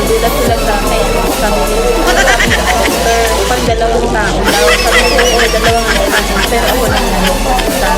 Nagulat sila sa akin. Sabi ko, order pag dalawang tao daw. Sabi ko, dalawang kanin. Pero ako lang isa.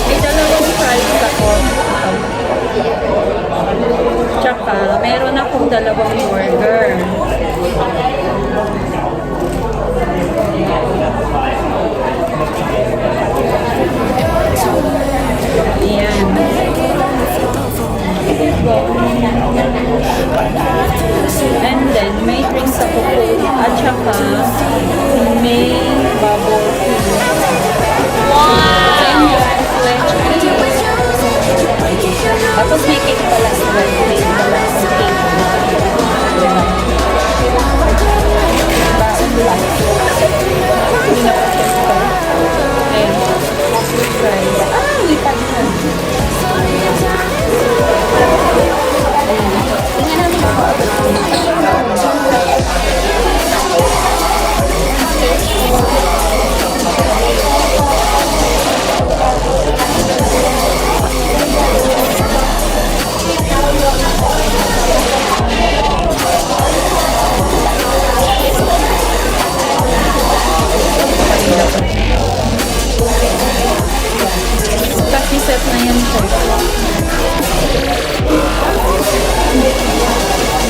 May dalawang fries ako. Tsaka, meron akong dalawang burger. Ayan. And then, may drinks ako po. At saka, may bubble tea. Wow! And tapos may cake pala. May pala sa cake. Hindi na pa check ko. Ayan. Lipad na. Kasi set na yan siya.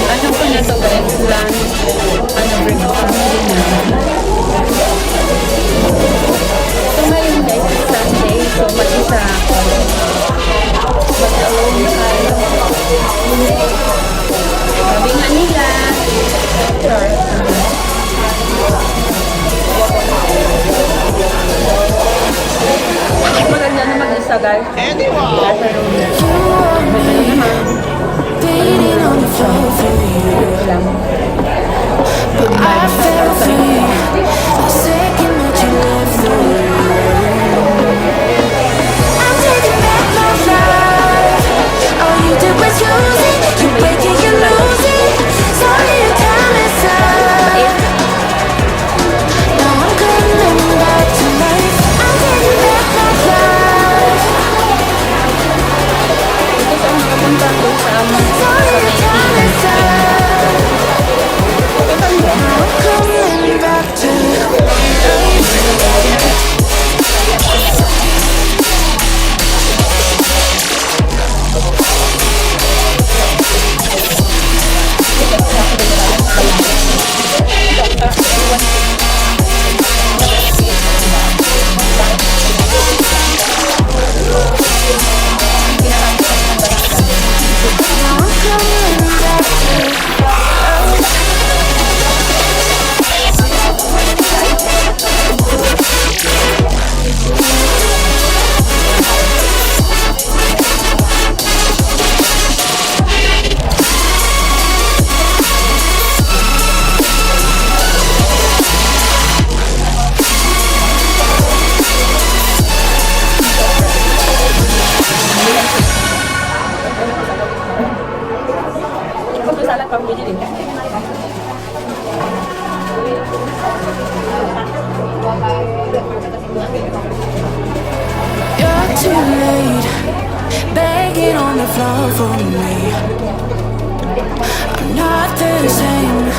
Ano po na ito guys? Lunch, breakfast, dinner. So ngayon guys, it's Sunday. So mag-isa ako. Mag-alone tayo. Sabi nga nila, maganda na mag-isa guys. I felt free the second that you left the room. I'm taking back my life. All you did was use it. You break it, you lose it. Sorry, your time is up. Now I'm coming back to life. I'm taking back my life. Sorry, your time is up. Now I'm coming back to life. You're too late, begging on the floor for me. I'm not the same.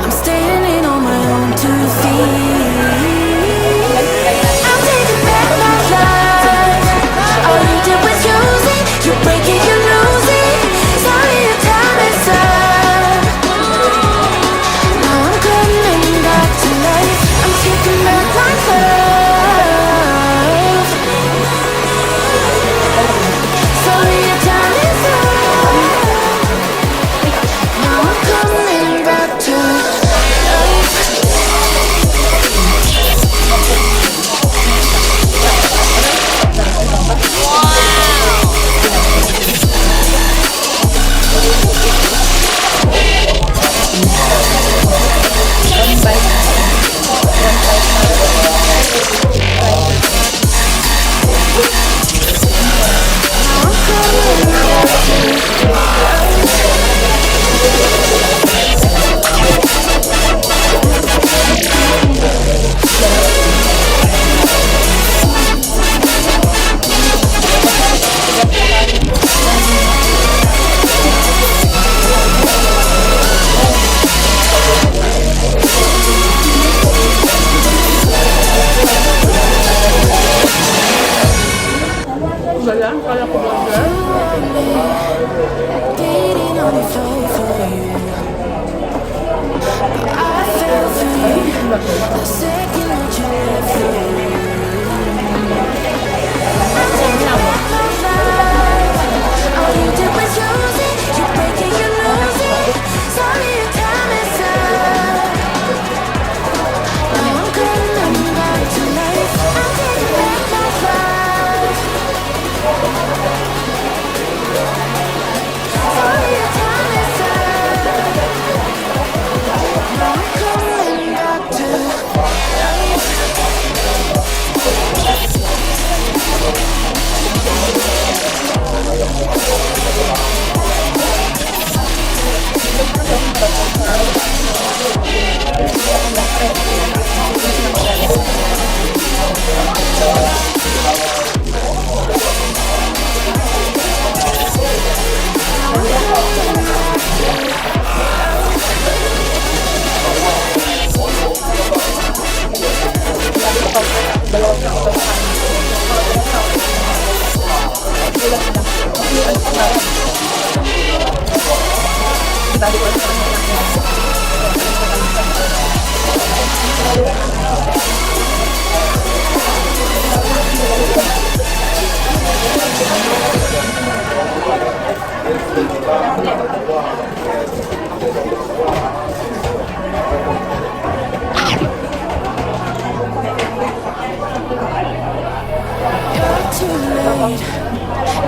I'm standing on my own 2 feet. I'm taking back my life. All you did was use it. You break it, you lose it. Sorry, your time is up. Now I'm coming back to life. I'm taking back my love. Sorry, your time is up. ba yan? Kala ko ba yan? Beating on the floor for you. I fell for you the second that you left the room. I'm taking back my life. All you did was use it. You break it, you lose it. Sorry, your time is up. Now I'm coming back to life. I'm taking back my life. Sorry, your time is up. Now I'm coming back to life. You're too late,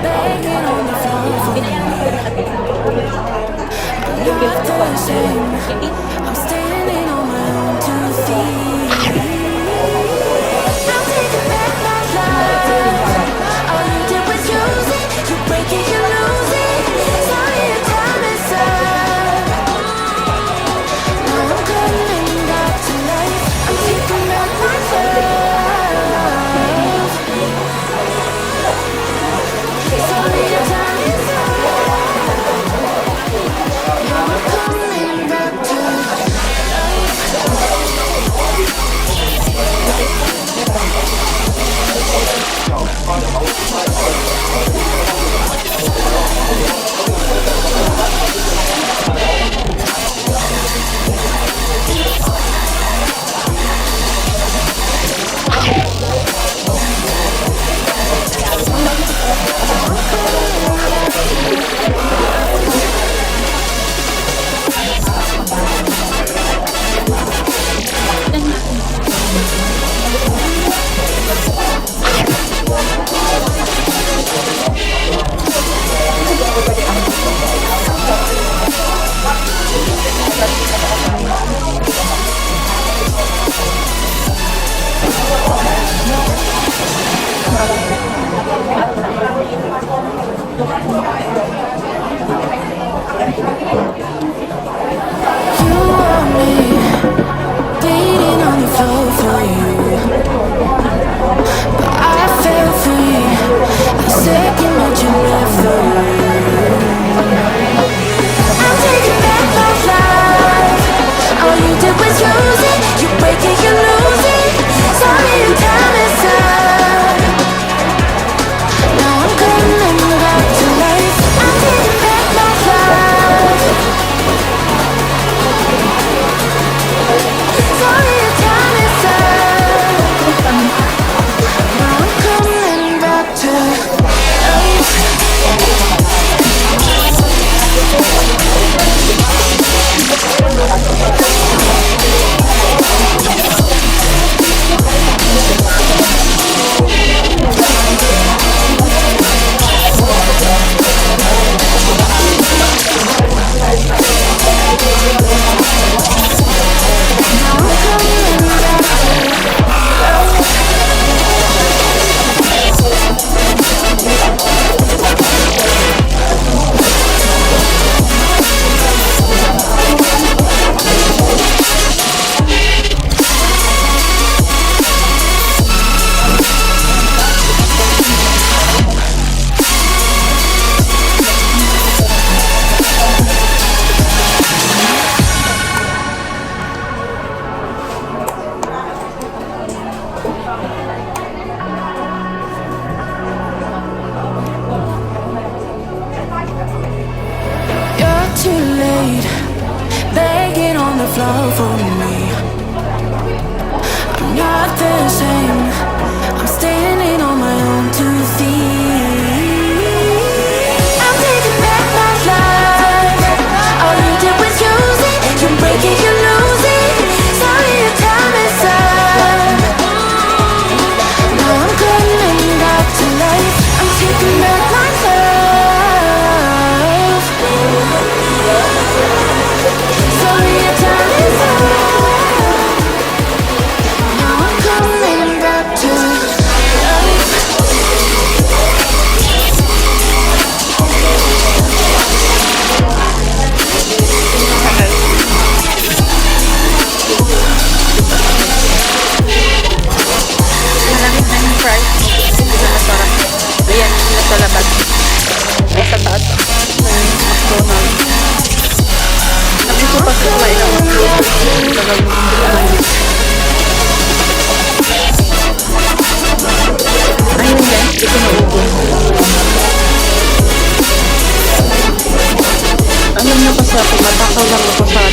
begging on the phone for me. I'm not the same. I'm standing on my own 2 feet. I'm taking back my life. All you did was use it. You break it, you lose it. Sorry, your time is up. Now I'm coming back to life. I'm taking back my love. Sorry, your time is up. Now I'm coming back to life.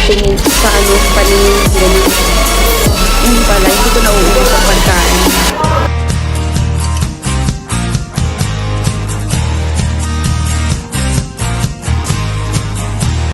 tingin sa ano, paningin, ganun. Yun pala, hindi ko nauubos ang pagkain.